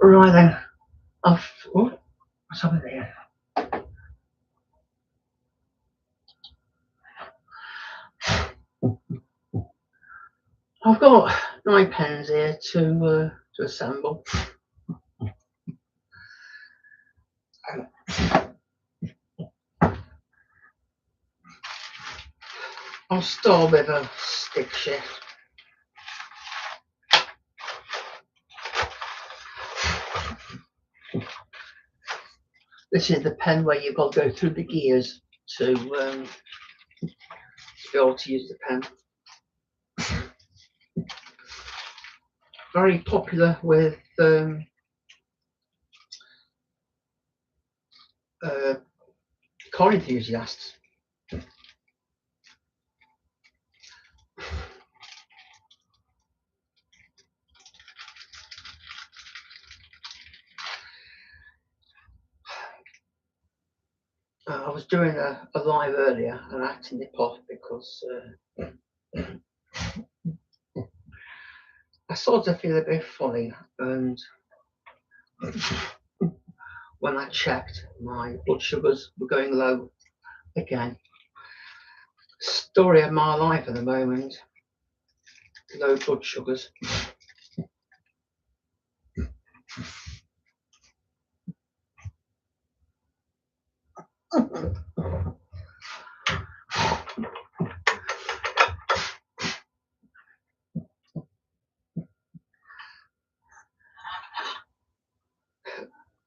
Right then, what's over there? I've got 9 pens here to assemble. I'll start with a stick shift. This is the pen where you've got to go through the gears to be able to use the pen. Very popular with car enthusiasts. I was doing a live earlier and I had to nip off because I sort of feel a bit funny, and when I checked, my blood sugars were going low again. Story of my life at the moment, low blood sugars.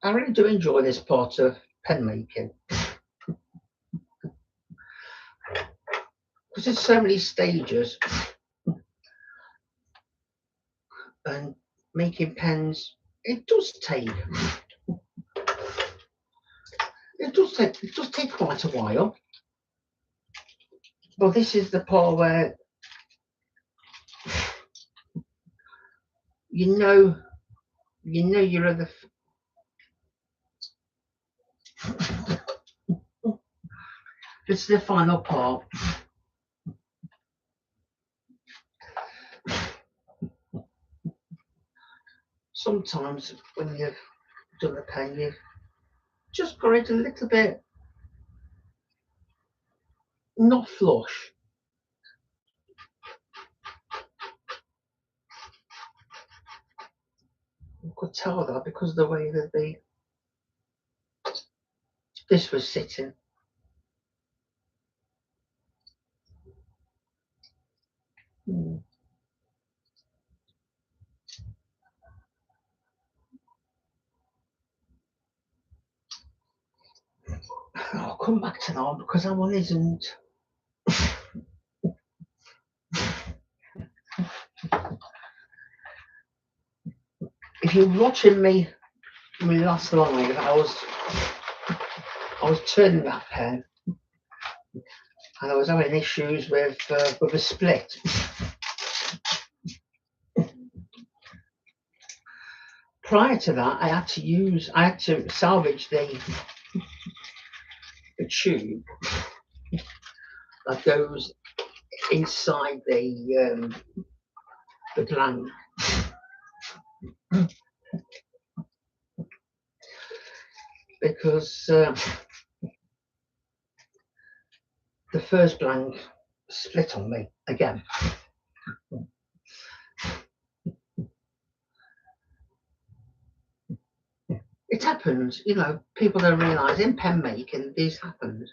I really do enjoy this part of pen making because there's so many stages, and making pens, it does take quite a while. But this is the part where you know you're at the this is the final part. Sometimes when you've done the pen, you've just got it a little bit not flush. You could tell that because of the way that this was sitting. I'll come back to that because that one isn't. If you're watching me last live, I was turning that pen and I was having issues with a split. Prior to that, I had to salvage the tube that goes inside the gland. Because the first blank split on me again. It happens, you know, people don't realise in pen making this happens.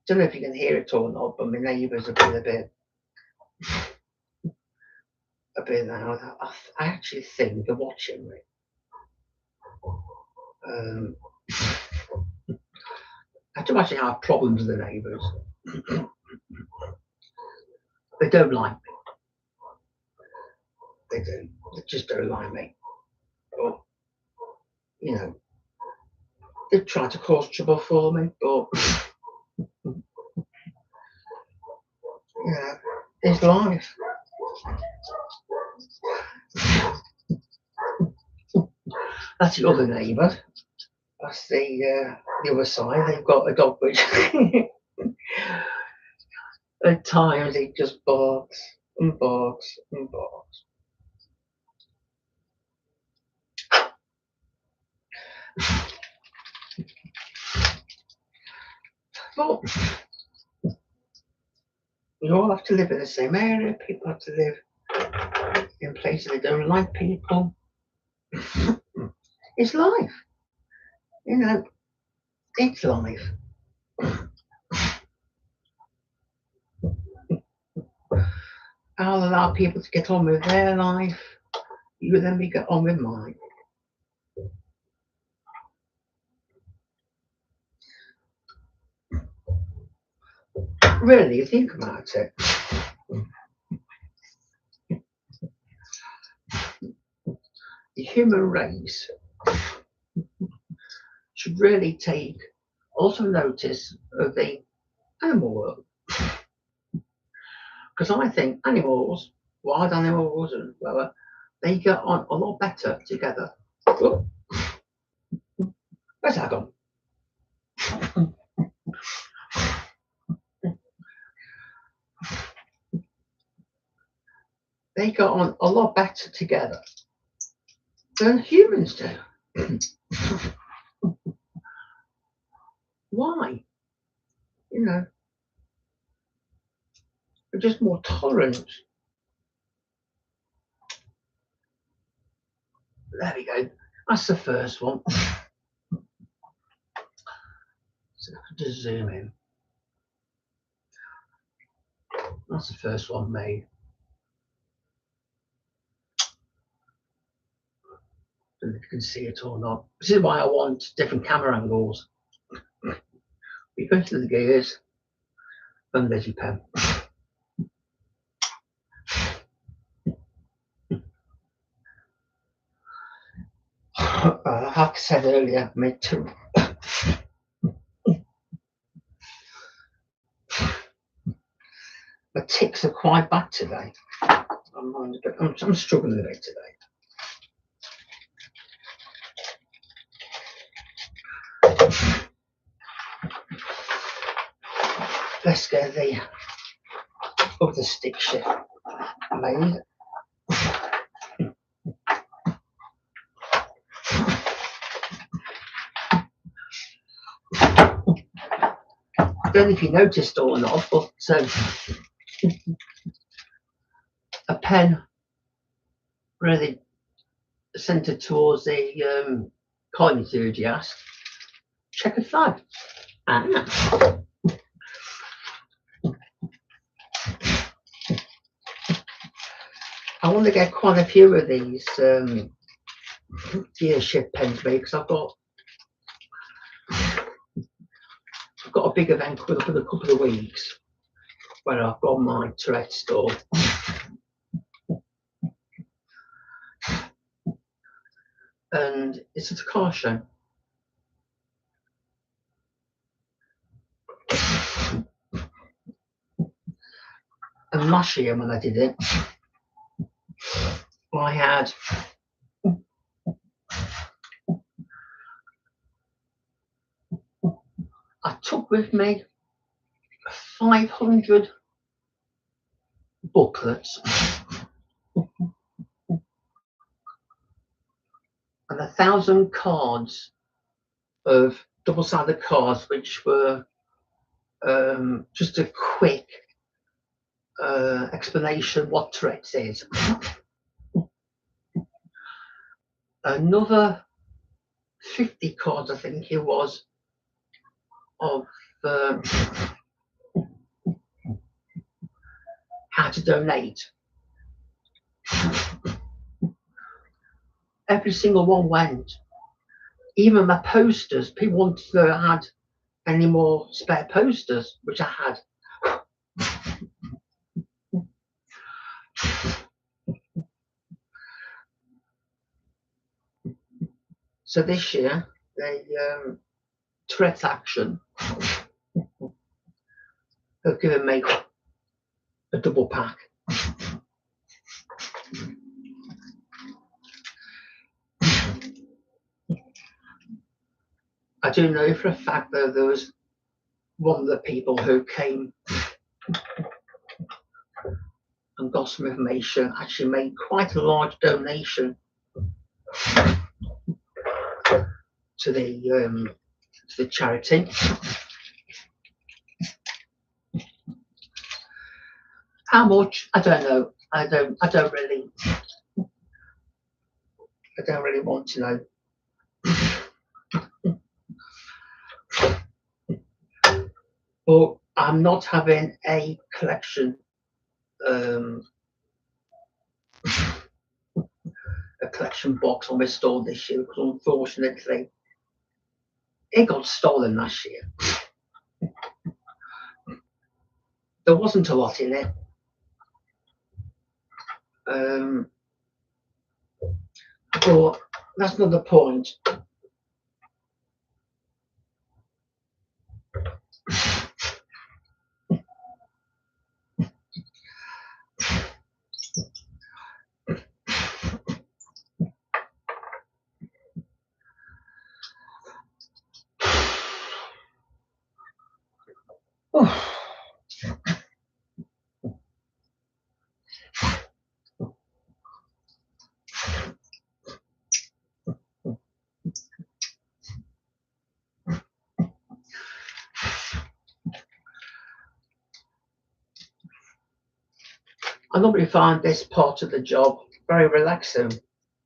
Don't know if you can hear it or not, but my neighbours have been a bit loud. I actually think they're watching me. I do actually have problems with the neighbours. They don't like me. They do. They just don't like me. But, you know, they've tried to cause trouble for me, but yeah, it's life. That's the other neighbour. That's the other side. They've got a dog which at times he just barks and barks and barks. But we all have to live in the same area. People have to live in places they don't like people. It's life. You know, it's life. I'll allow people to get on with their life. You let me get on with mine. Really, think about it. The human race should really take also notice of the animal world. Because I think animals, wild animals and whatever, they get on a lot better together. Oh, where's that gone? They get on a lot better together than humans do. Why? You know, they're just more tolerant. There we go. That's the first one. So just zoom in. That's the first one made. I don't know if you can see it or not. This is why I want different camera angles. We go to the gears and there's your pen. Like I said earlier, made two. The ticks are quite bad today. I'm struggling a bit today. Let's get the other stick shift made. I don't know if you noticed or not, but a pen really centered towards the car enthusiast. Checkered flag. Ah. I want to get quite a few of these gear shift pens made because I've got a big event coming up in a couple of weeks where I've got my Tourette store. And it's at a car show. And last year when I did it, I took with me 500 booklets and 1,000 cards of double-sided cards, which were just a quick explanation what Tourette's is. Another 50 cards, I think it was, of how to donate. Every single one went. Even my posters, people wanted to add any more spare posters, which I had. So this year, they Tourette's Action have given me a double pack. I do know for a fact that there was one of the people who came and got some information, actually made quite a large donation to the charity. How much? I don't know. I don't really want to know. But I'm not having a collection box on my store this year because unfortunately it got stolen last year. There wasn't a lot in it. But that's not the point. I normally find this part of the job very relaxing.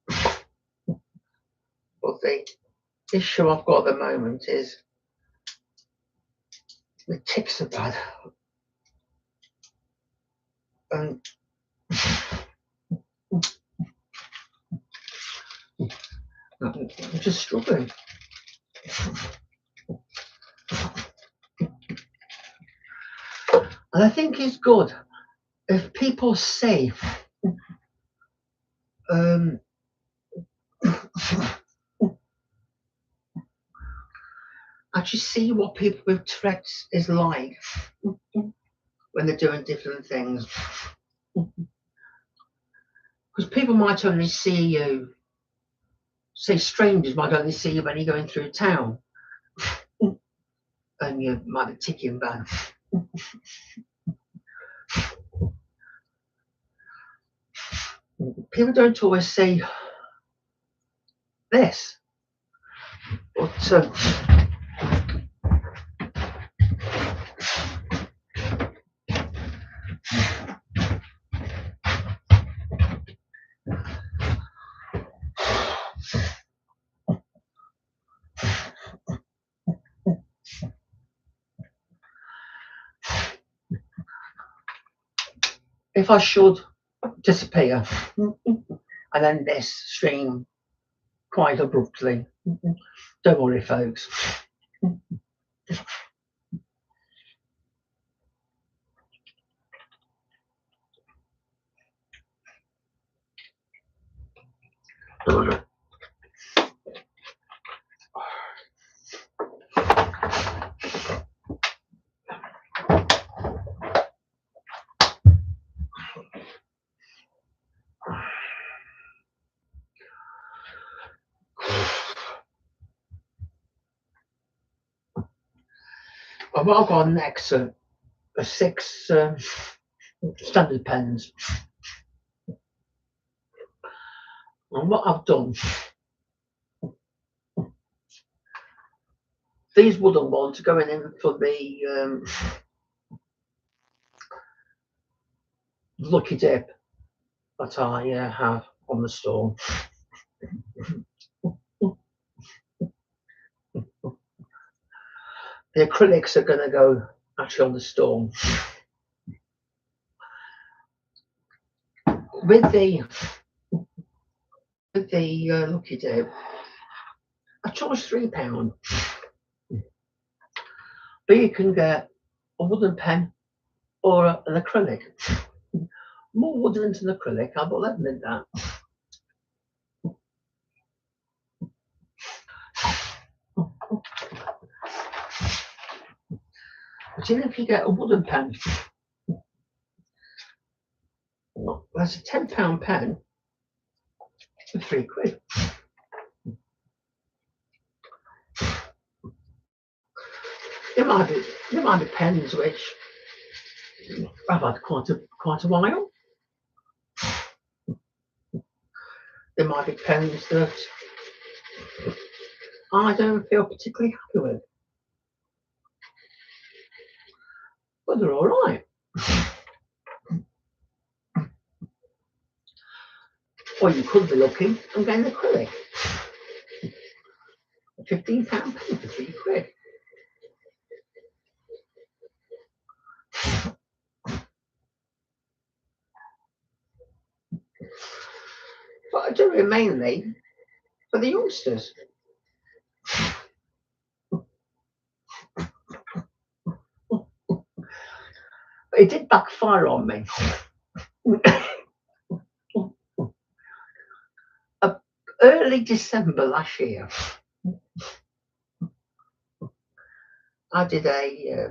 But the issue I've got at the moment is the ticks are bad. And I'm just struggling. And I think it's good if people say actually see what people with Tourette's is like when they're doing different things. Because people might only see you, say strangers might only see you when you're going through town and you might be ticking back. People don't always say this, but if I should disappear and end this stream quite abruptly, don't worry folks. What I've got next are 6 standard pens. And what I've done, these wooden ones are going in for the Lucky Dip that I have on the store. The acrylics are going to go actually on the store. With the Lucky Dip, I charge £3, but you can get a wooden pen or an acrylic. More wooden than acrylic, I will admit that. But even if you get a wooden pen, that's a £10 pen for £3. there might be pens which I've had quite a while. There might be pens that I don't feel particularly happy with, but they're all right. Or you could be looking and getting acrylic. A £15 pen for £3. But I do it mainly for the youngsters. But it did backfire on me. Early December last year, I did a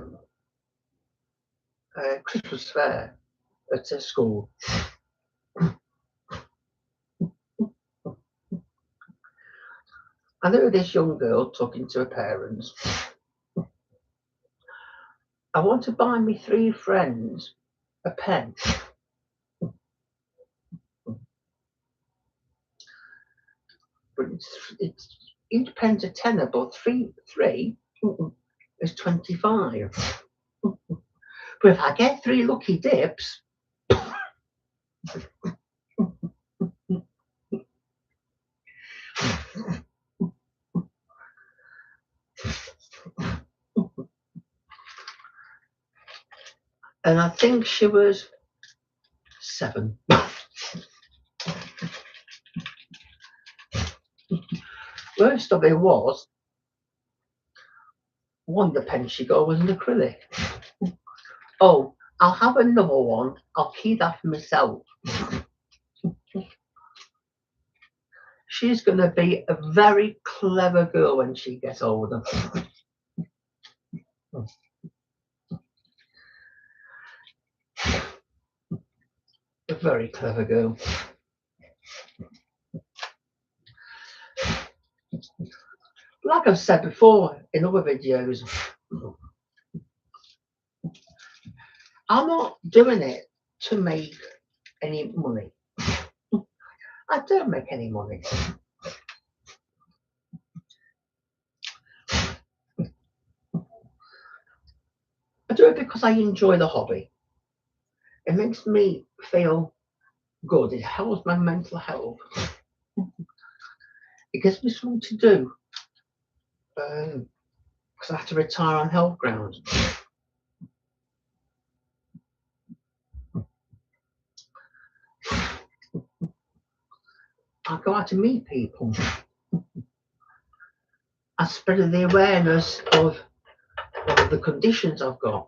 Christmas fair at a school. And there was this young girl talking to her parents. I want to buy me 3 friends a pen. But each pen's a tenner, but three is 25. But if I get 3 lucky dips, and I think she was 7. Worst of it was, one of the pens she got was an acrylic. Oh, I'll have another one. I'll keep that for myself. She's going to be a very clever girl when she gets older. A very clever girl. Like I've said before in other videos, I'm not doing it to make any money. I don't make any money. I do it because I enjoy the hobby. It makes me feel good. It helps my mental health. It gives me something to do. Because I have to retire on health grounds. I go out to meet people. I spread the awareness of the conditions I've got.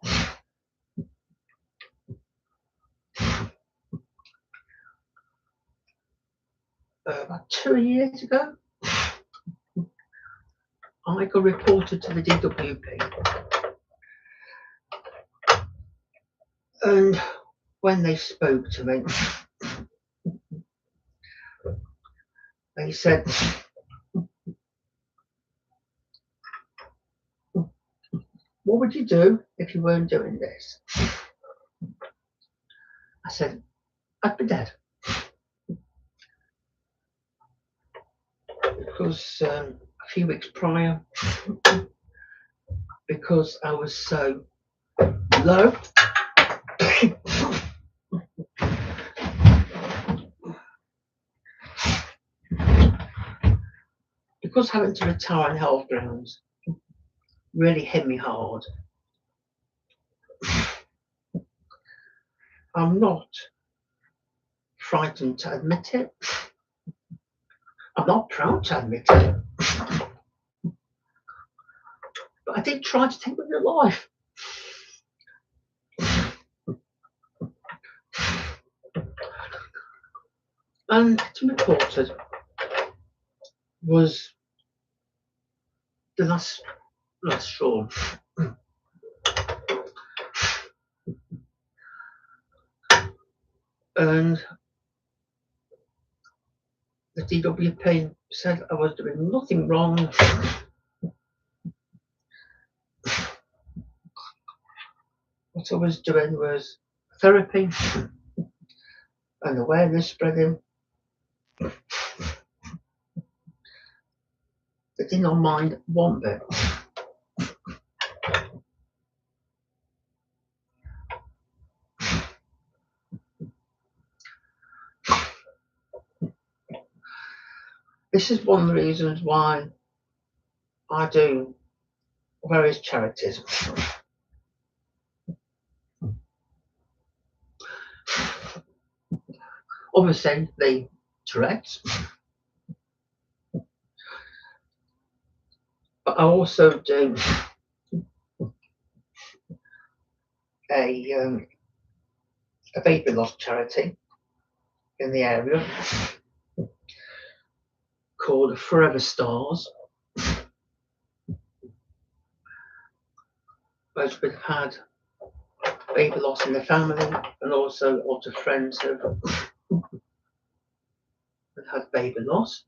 About 2 years ago, I got reported to the DWP. And when they spoke to me, they said, what would you do if you weren't doing this? I said, I'd be dead. Because a few weeks prior, because I was so low, because having to retire on health grounds really hit me hard. I'm not frightened to admit it. I'm not proud to admit it. But I did try to take my own life. And to be reported was the last straw. And the DWP said I was doing nothing wrong. what I was doing was therapy and awareness spreading. They did not mind one bit. This is one of the reasons why I do various charities. Obviously, the Tourette's, but I also do a baby loss charity in the area called Forever Stars, which we've had baby loss in the family, and also a lot of friends have had baby loss.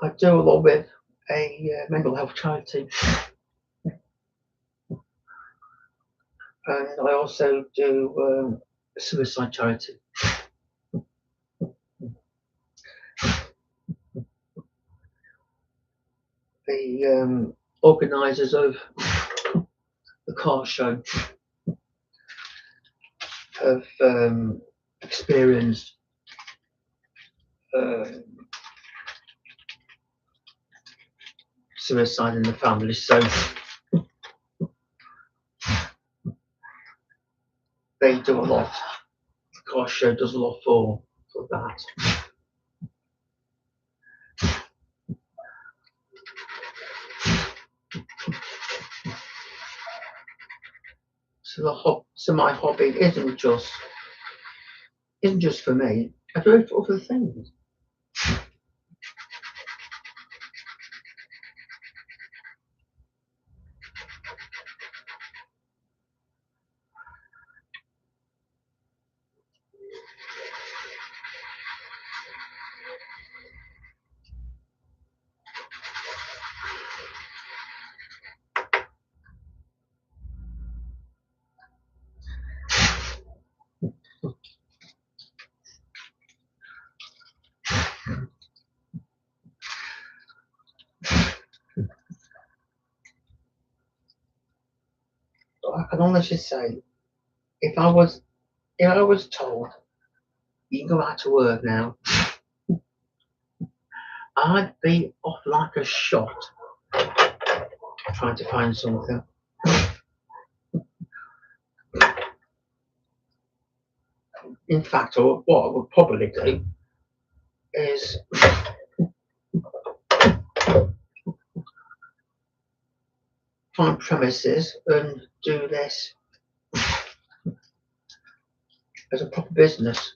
I do a lot with a mental health charity, and I also do a suicide charity. The organisers of the car show have experienced suicide in the family, so they do a lot. The car show does a lot for that. So my hobby isn't just for me. I do it for other things. I can honestly say, if I was told you can go back to work now, I'd be off like a shot trying to find something. In fact, what I would probably do is find premises and do this as a proper business.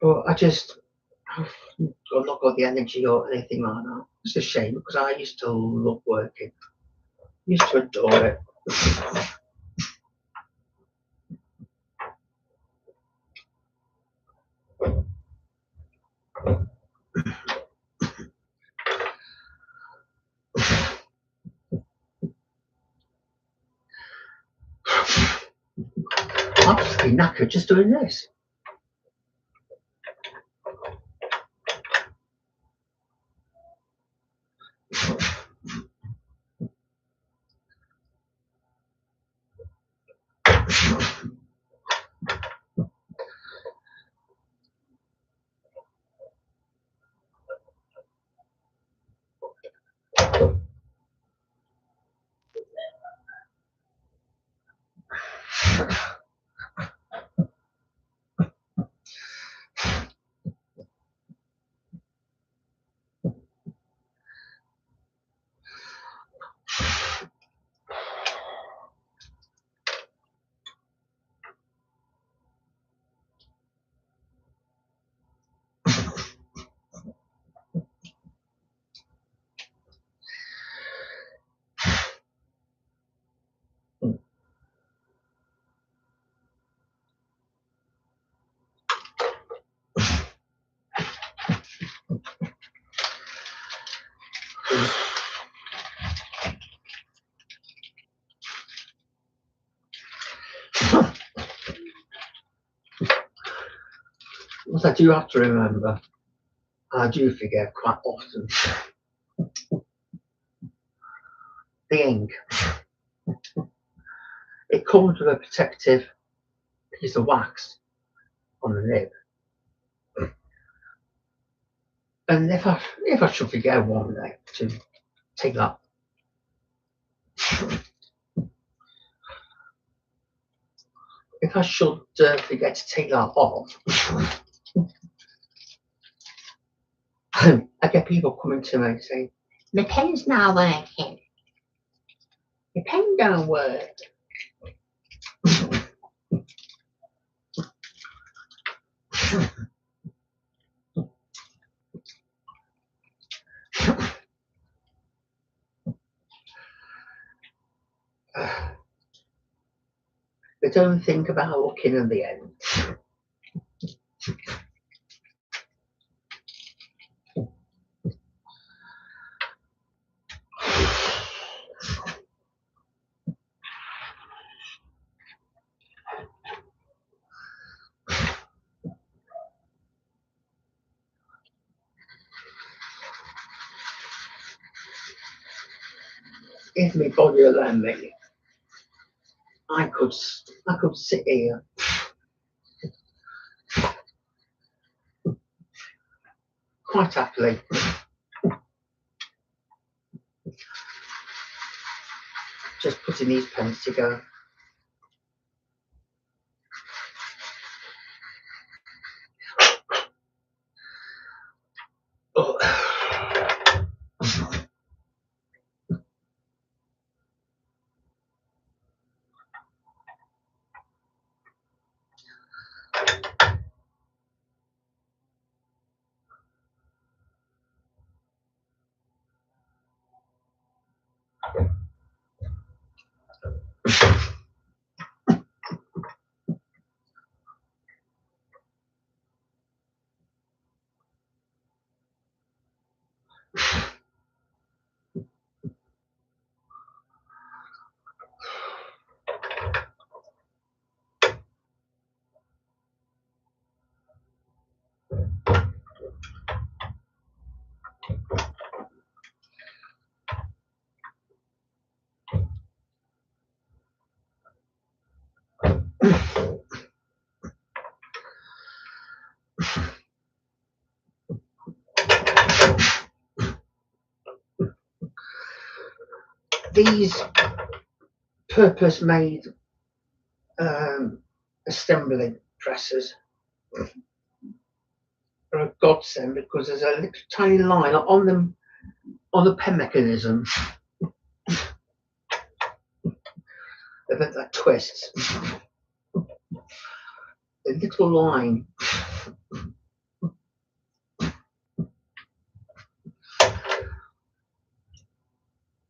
But I've not got the energy or anything like that. It's a shame because I used to love working. I used to adore it. I'm just getting knackered just doing this. What I do have to remember, and I do forget quite often, the ink. It comes with a protective piece of wax on the nib. And if I should forget one day to take that, if I should forget to take that off, I get people coming to me and saying, "My pen's not working. Your pen don't work." They don't think about looking at the end. If my body will let me, I could sit here quite happily just putting these pens together. Oh. These purpose-made assembly presses are a godsend because there's a little tiny line on them on the pen mechanism that twists. A little line.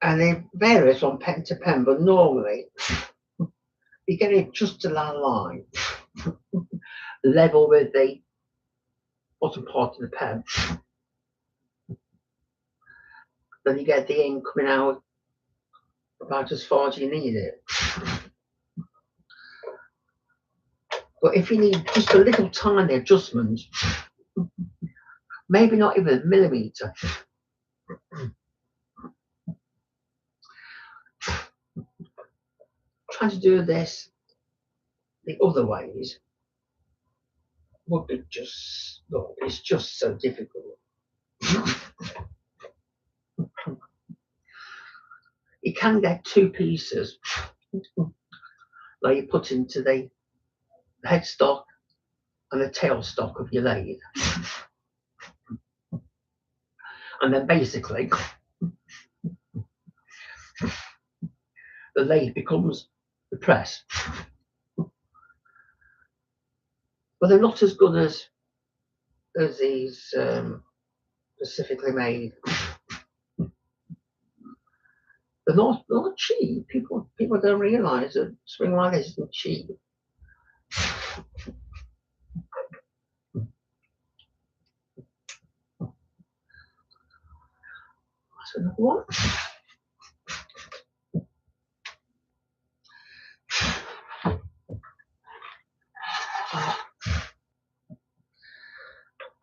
And it varies from pen to pen, but normally you get it just to that line, level with the bottom part of the pen. Then you get the ink coming out about as far as you need it. But if you need just a little tiny adjustment, maybe not even a millimetre, trying to do this the other ways would be just, look, it's just so difficult. You can get two pieces like you put into the headstock and the tailstock of your lathe. And then basically the lathe becomes the press. But they're not as good as these specifically made. They're not cheap. People don't realise that spring like this isn't cheap. That's another one.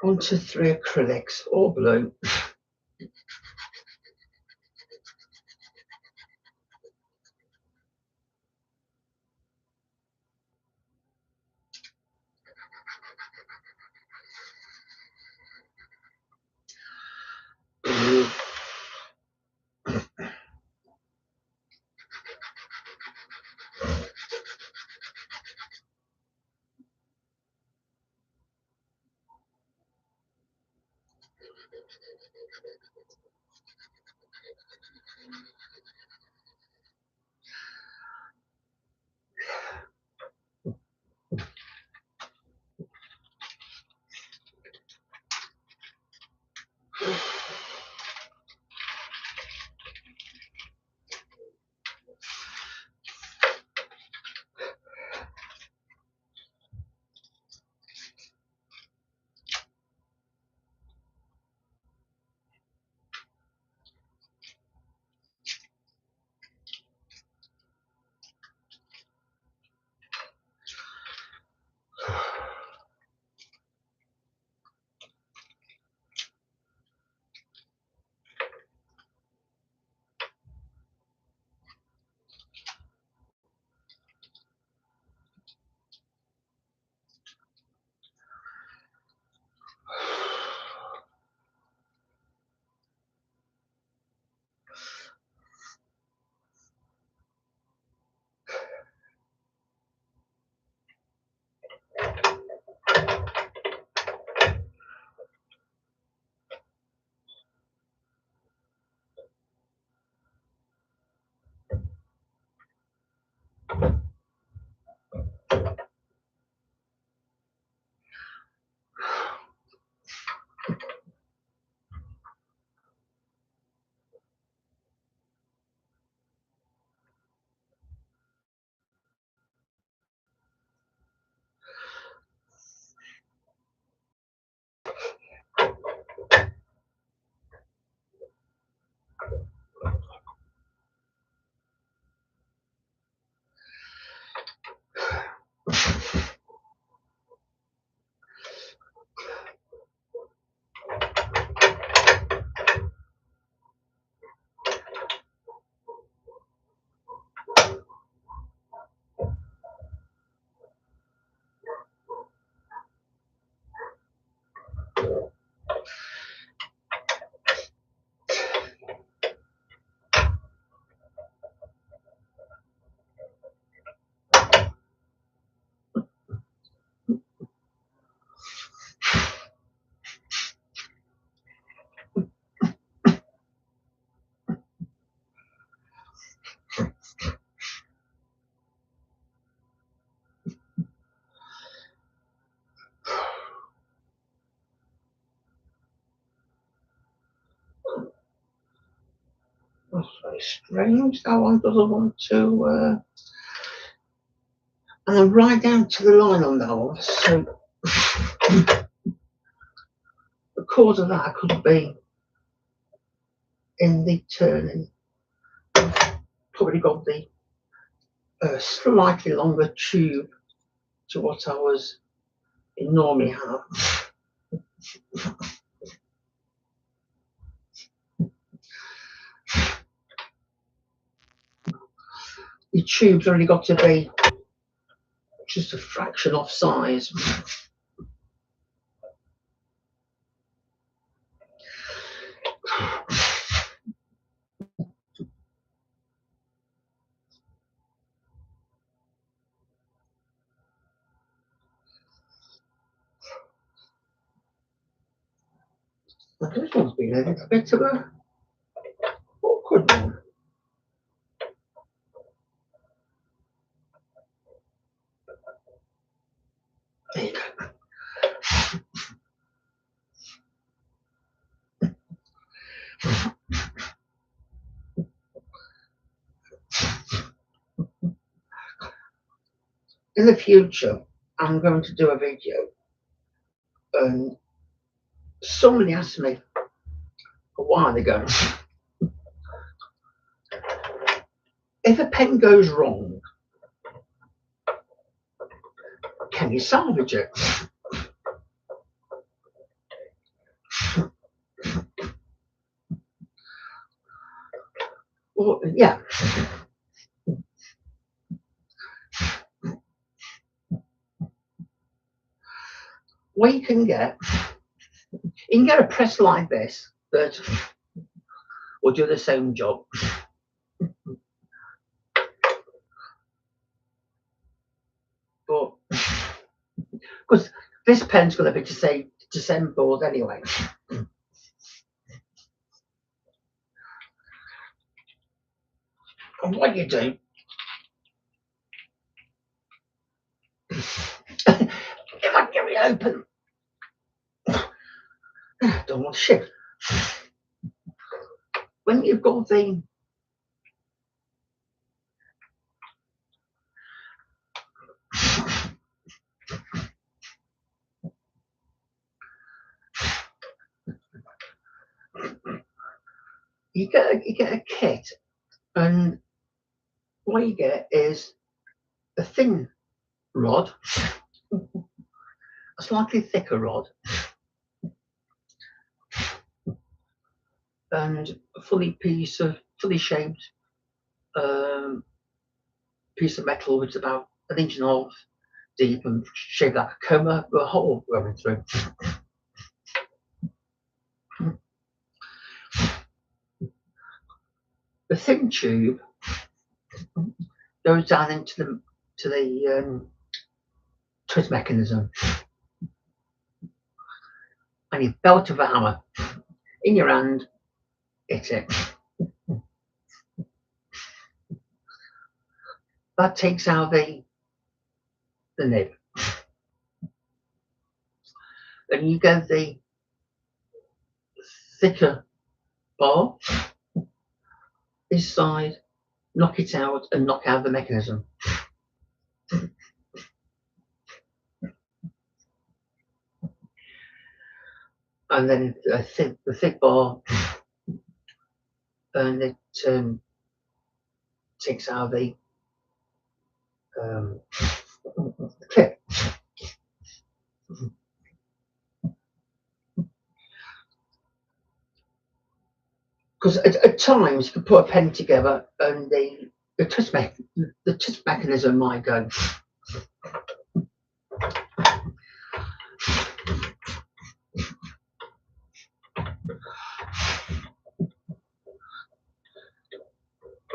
onto 3 acrylics, all blue. That's very strange. That one doesn't want to. And I'm right down to the line on that one. So the cause of that could be in the turning. Probably got the slightly longer tube to what I was normally have. The tube's only got to be just a fraction off size. This one's been a little bit of a awkward one. There you go. In the future, I'm going to do a video, and somebody asked me a while ago, if a pen goes wrong, can you salvage it? what you can get a press like this that will do the same job. But because this pen's going to be disassembled anyway. And what you do, if I get it open, don't want to shift. When you've got the you get a kit, and what you get is a thin rod, a slightly thicker rod, and a fully shaped piece of metal which is about 1.5 inches deep and shaped like a comb with a hole running through. The thin tube goes down into the twist mechanism, and you belt of a hammer in your hand, hit it. That takes out the nib, and you get the thicker bar this side, knock it out and knock out the mechanism. And then the thick bar, and it takes out the clip. Because at times you can put a pen together and the twist mechanism might go.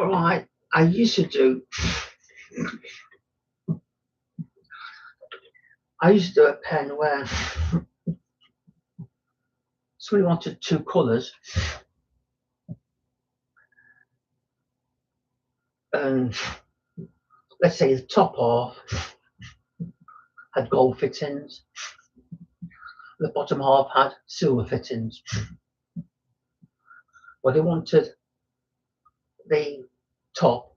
Right, I used to do a pen where somebody wanted 2 colours, and let's say the top half had gold fittings, the bottom half had silver fittings. Well, they wanted the top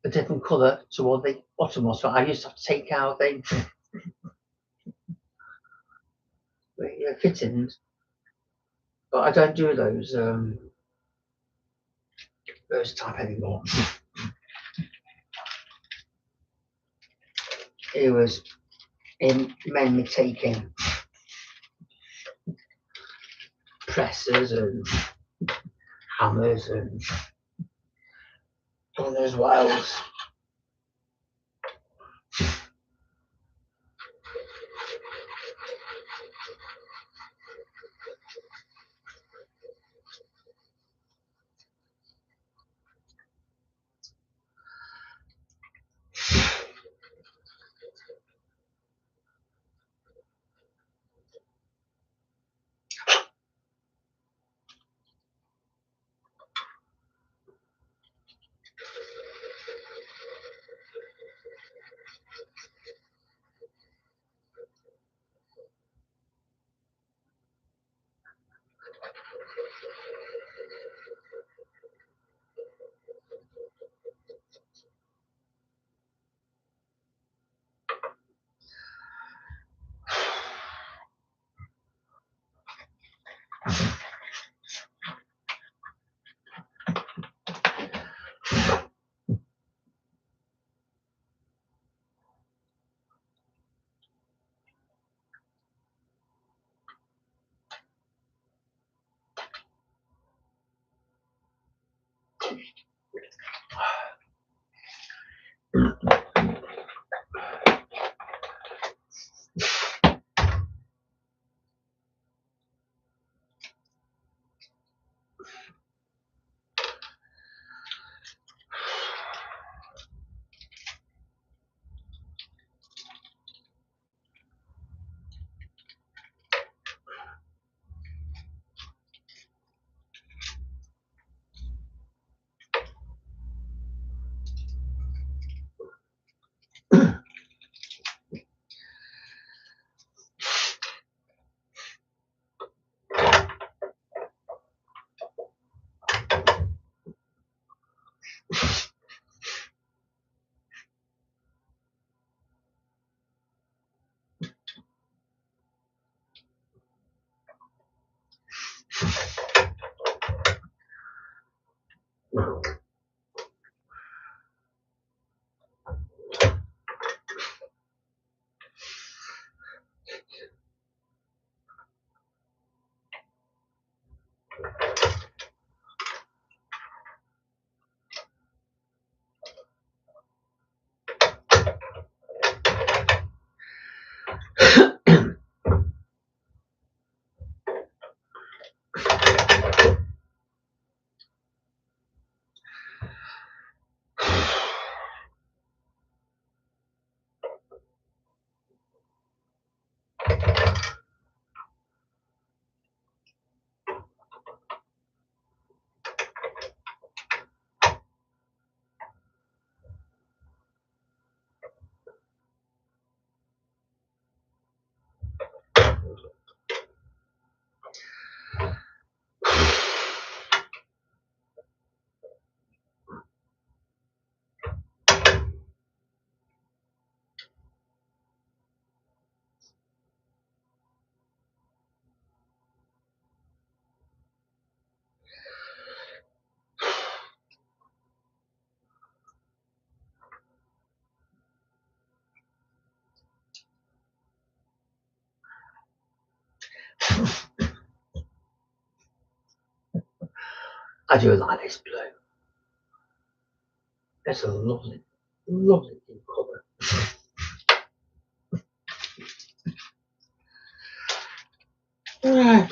a different colour to what the bottom was, so I used to have to take out the fittings, but I don't do those type anymore. It was mainly taking presses and hammers and on those wells. I do like this blue. That's a lovely, lovely blue colour. Right.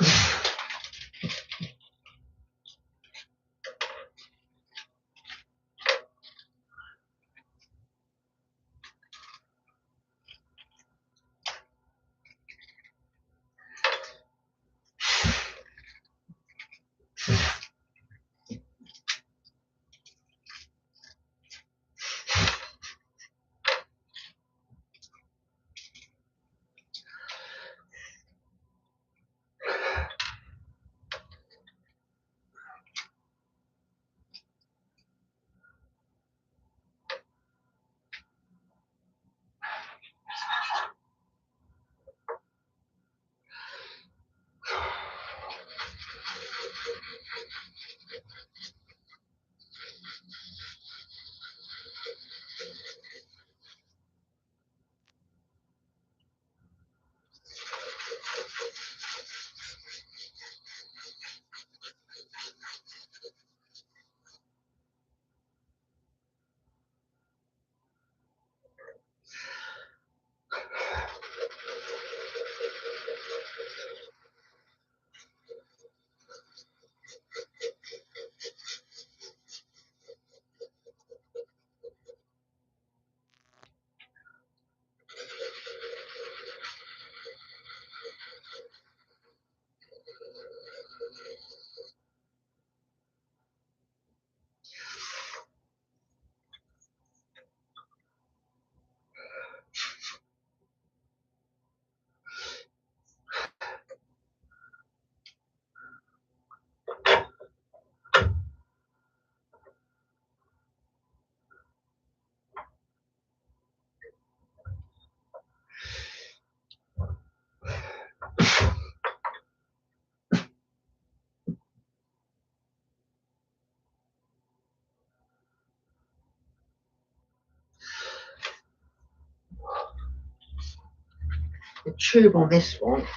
The tube on this one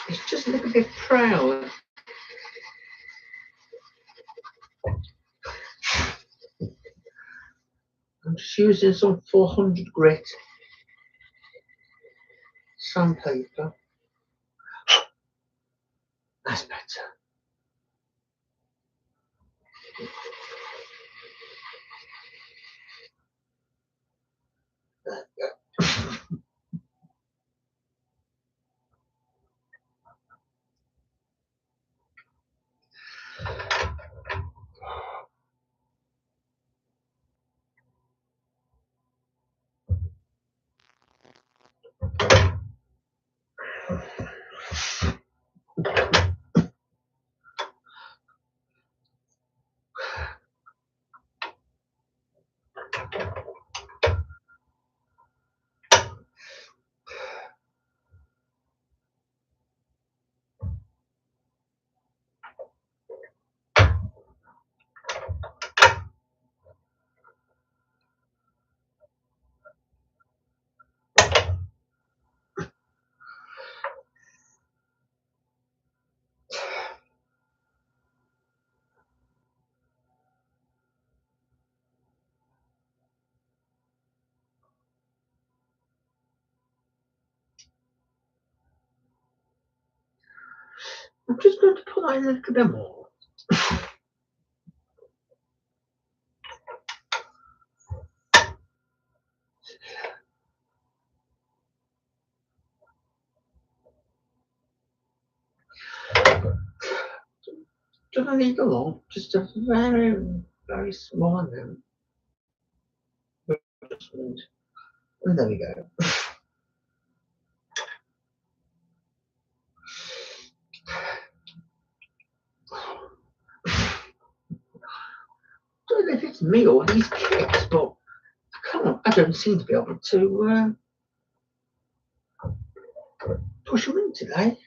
is just a little bit proud. I'm just using some 400 grit sandpaper. That's better. There we go. I'm just going to put that in a little bit more. Don't need a lot, just a very, very small amount. And there we go. Don't know if it's me or these kicks, but I don't seem to be able to push them in today.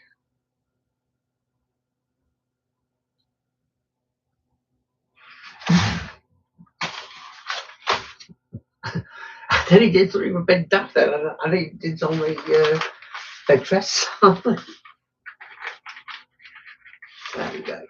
I think he did something with bed daft there. I think he did on the bed dress. There we go.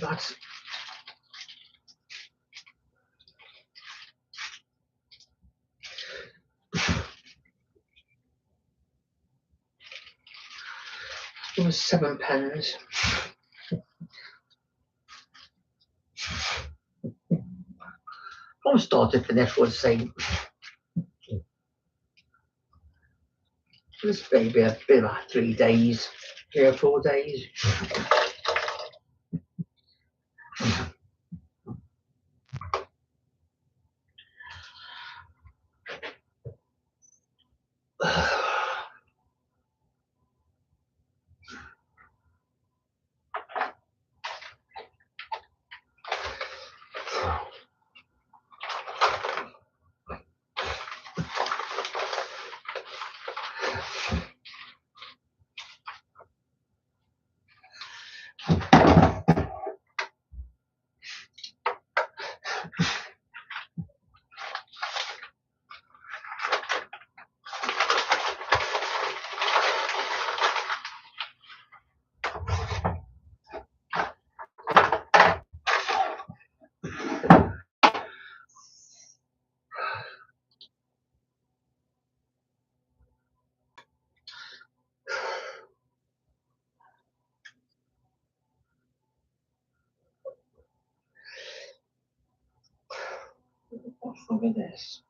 That's it was 7 pence. I'll start to finish would say this maybe a bit about 3 days, 3 or 4 days. What's wrong with this?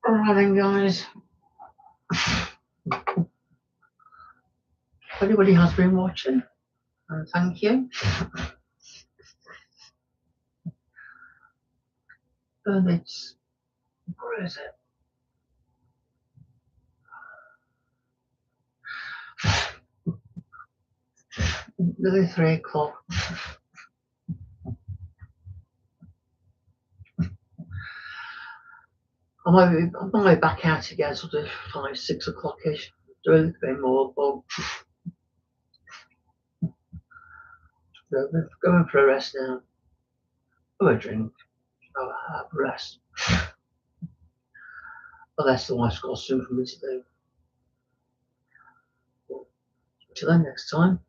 Alright then guys, everybody has been watching and thank you. And it's, where is it? Nearly 3 o'clock. I might be back out again sort of 5, 6 o'clock-ish, do a little bit more, but we're going for a rest now. Have a drink, have a rest. Unless the wife's got something for me to do. Till then next time.